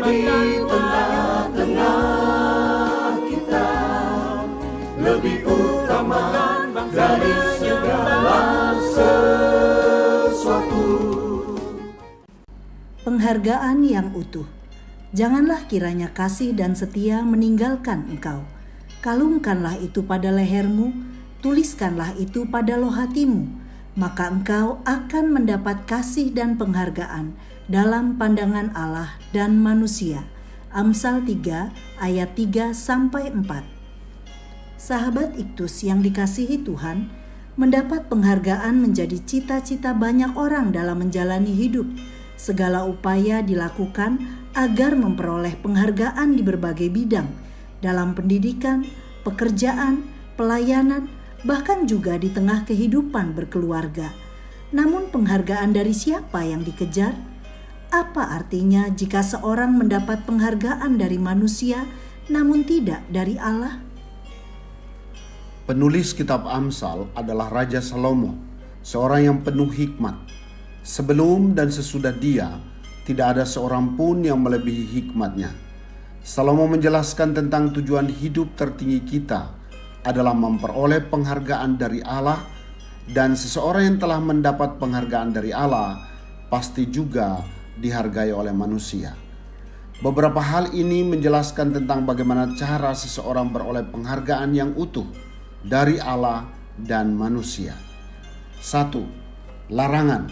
di tengah-tengah kita, lebih utama dari segala sesuatu. Penghargaan yang utuh. Janganlah kiranya kasih dan setia meninggalkan engkau. Kalungkanlah itu pada lehermu, tuliskanlah itu pada loh hatimu, maka engkau akan mendapat kasih dan penghargaan dalam pandangan Allah dan manusia. Amsal 3 ayat 3-4. Sahabat Iktus yang dikasihi Tuhan, mendapat penghargaan menjadi cita-cita banyak orang dalam menjalani hidup. Segala upaya dilakukan agar memperoleh penghargaan di berbagai bidang, dalam pendidikan, pekerjaan, pelayanan, bahkan juga di tengah kehidupan berkeluarga. Namun penghargaan dari siapa yang dikejar? Apa artinya jika seorang mendapat penghargaan dari manusia namun tidak dari Allah? Penulis kitab Amsal adalah Raja Salomo, seorang yang penuh hikmat. Sebelum dan sesudah dia, tidak ada seorang pun yang melebihi hikmatnya. Salomo menjelaskan tentang tujuan hidup tertinggi kita adalah memperoleh penghargaan dari Allah, dan seseorang yang telah mendapat penghargaan dari Allah pasti juga dihargai oleh manusia. Beberapa hal ini menjelaskan tentang bagaimana cara seseorang beroleh penghargaan yang utuh dari Allah dan manusia. 1. Larangan.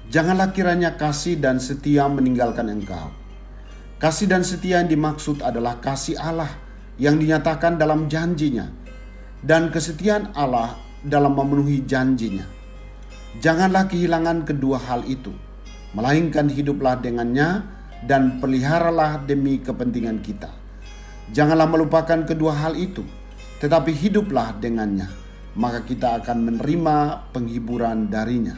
Janganlah kiranya kasih dan setia meninggalkan engkau. Kasih dan setia yang dimaksud adalah kasih Allah yang dinyatakan dalam janjinya dan kesetiaan Allah dalam memenuhi janjinya. Janganlah kehilangan kedua hal itu, melainkan hiduplah dengannya dan peliharalah demi kepentingan kita. Janganlah melupakan kedua hal itu, tetapi hiduplah dengannya, maka kita akan menerima penghiburan darinya.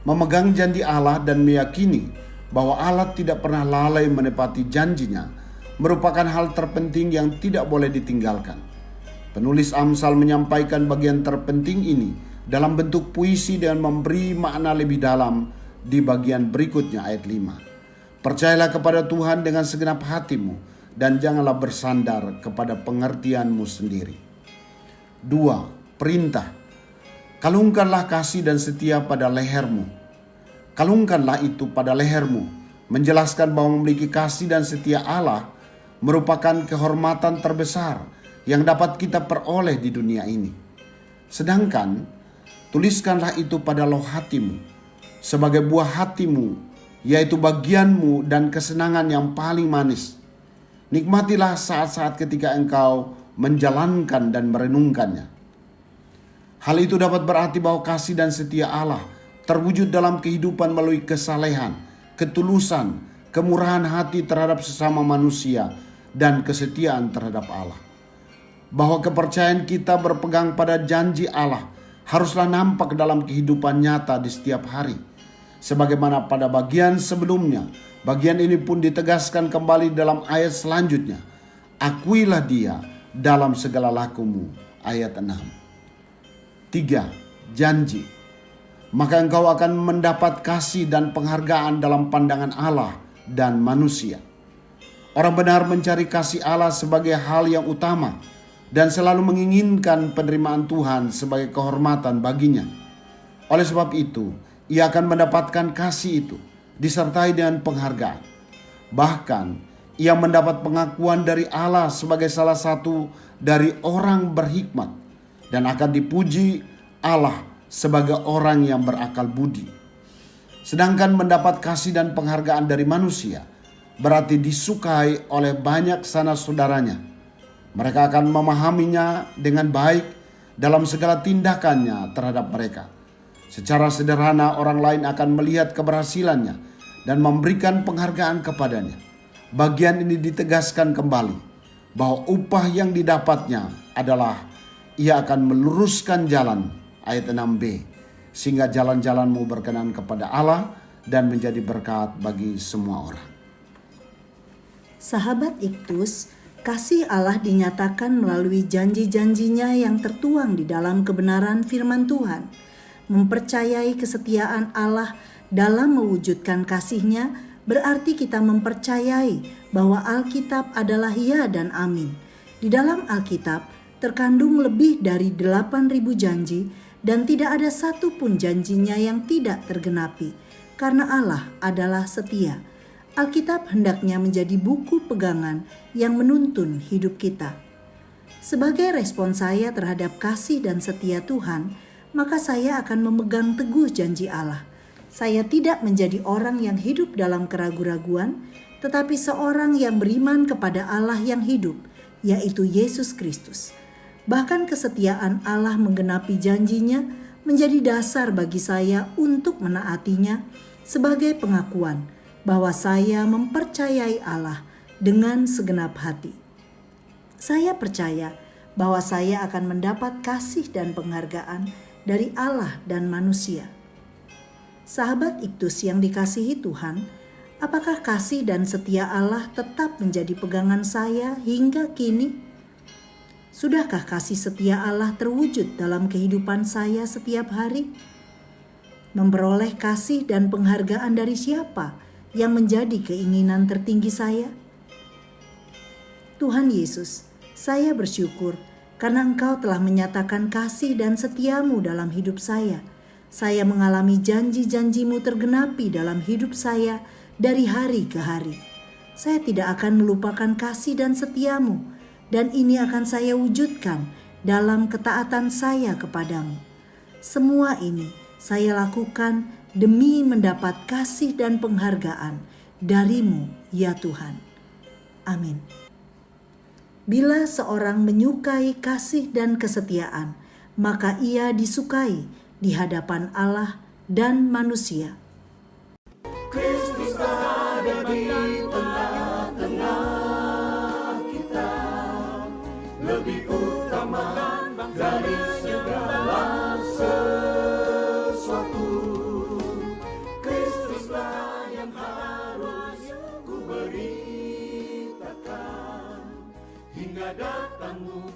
Memegang janji Allah dan meyakini bahwa Allah tidak pernah lalai menepati janjinya merupakan hal terpenting yang tidak boleh ditinggalkan. Penulis Amsal menyampaikan bagian terpenting ini dalam bentuk puisi dengan memberi makna lebih dalam di bagian berikutnya ayat 5. Percayalah kepada Tuhan dengan segenap hatimu dan janganlah bersandar kepada pengertianmu sendiri. 2. Perintah. Kalungkanlah kasih dan setia pada lehermu. Kalungkanlah itu pada lehermu, menjelaskan bahwa memiliki kasih dan setia Allah merupakan kehormatan terbesar yang dapat kita peroleh di dunia ini. Sedangkan, tuliskanlah itu pada loh hatimu, sebagai buah hatimu, yaitu bagianmu dan kesenangan yang paling manis. Nikmatilah saat-saat ketika engkau menjalankan dan merenungkannya. Hal itu dapat berarti bahwa kasih dan setia Allah terwujud dalam kehidupan melalui kesalehan, ketulusan, kemurahan hati terhadap sesama manusia, dan kesetiaan terhadap Allah. Bahwa kepercayaan kita berpegang pada janji Allah haruslah nampak dalam kehidupan nyata di setiap hari. Sebagaimana pada bagian sebelumnya, bagian ini pun ditegaskan kembali dalam ayat selanjutnya. Akuilah dia dalam segala lakumu, ayat 6. 3. Janji. Maka engkau akan mendapat kasih dan penghargaan dalam pandangan Allah dan manusia. Orang benar mencari kasih Allah sebagai hal yang utama dan selalu menginginkan penerimaan Tuhan sebagai kehormatan baginya. Oleh sebab itu, ia akan mendapatkan kasih itu disertai dengan penghargaan. Bahkan, ia mendapat pengakuan dari Allah sebagai salah satu dari orang berhikmat dan akan dipuji Allah sebagai orang yang berakal budi. Sedangkan mendapat kasih dan penghargaan dari manusia berarti disukai oleh banyak sanak saudaranya. Mereka akan memahaminya dengan baik dalam segala tindakannya terhadap mereka. Secara sederhana orang lain akan melihat keberhasilannya dan memberikan penghargaan kepadanya. Bagian ini ditegaskan kembali bahwa upah yang didapatnya adalah ia akan meluruskan jalan, ayat 6b, sehingga jalan-jalanmu berkenan kepada Allah dan menjadi berkat bagi semua orang. Sahabat Iktus, kasih Allah dinyatakan melalui janji-janjinya yang tertuang di dalam kebenaran firman Tuhan. Mempercayai kesetiaan Allah dalam mewujudkan kasih-Nya berarti kita mempercayai bahwa Alkitab adalah ya dan amin. Di dalam Alkitab terkandung lebih dari 8.000 janji dan tidak ada satu pun janjinya yang tidak tergenapi, karena Allah adalah setia. Alkitab hendaknya menjadi buku pegangan yang menuntun hidup kita. Sebagai respon saya terhadap kasih dan setia Tuhan, maka saya akan memegang teguh janji Allah. Saya tidak menjadi orang yang hidup dalam keraguan-raguan, tetapi seorang yang beriman kepada Allah yang hidup, yaitu Yesus Kristus. Bahkan kesetiaan Allah menggenapi janjinya menjadi dasar bagi saya untuk menaatinya sebagai pengakuan bahwa saya mempercayai Allah dengan segenap hati. Saya percaya bahwa saya akan mendapat kasih dan penghargaan dari Allah dan manusia. Sahabat Iktus yang dikasihi Tuhan, apakah kasih dan setia Allah tetap menjadi pegangan saya hingga kini? Sudahkah kasih setia Allah terwujud dalam kehidupan saya setiap hari? Memperoleh kasih dan penghargaan dari siapa yang menjadi keinginan tertinggi saya? Tuhan Yesus, saya bersyukur karena Engkau telah menyatakan kasih dan setiamu dalam hidup saya. Saya mengalami janji-janjimu tergenapi dalam hidup saya dari hari ke hari. Saya tidak akan melupakan kasih dan setiamu, dan ini akan saya wujudkan dalam ketaatan saya kepadamu. Semua ini saya lakukan demi mendapat kasih dan penghargaan darimu, ya Tuhan. Amin. Bila seorang menyukai kasih dan kesetiaan, maka ia disukai di hadapan Allah dan manusia. Kristus ada di tengah-tengah kita, lebih utama dari segala sesuatu. Kristuslah yang harus ku beritakan hingga datangmu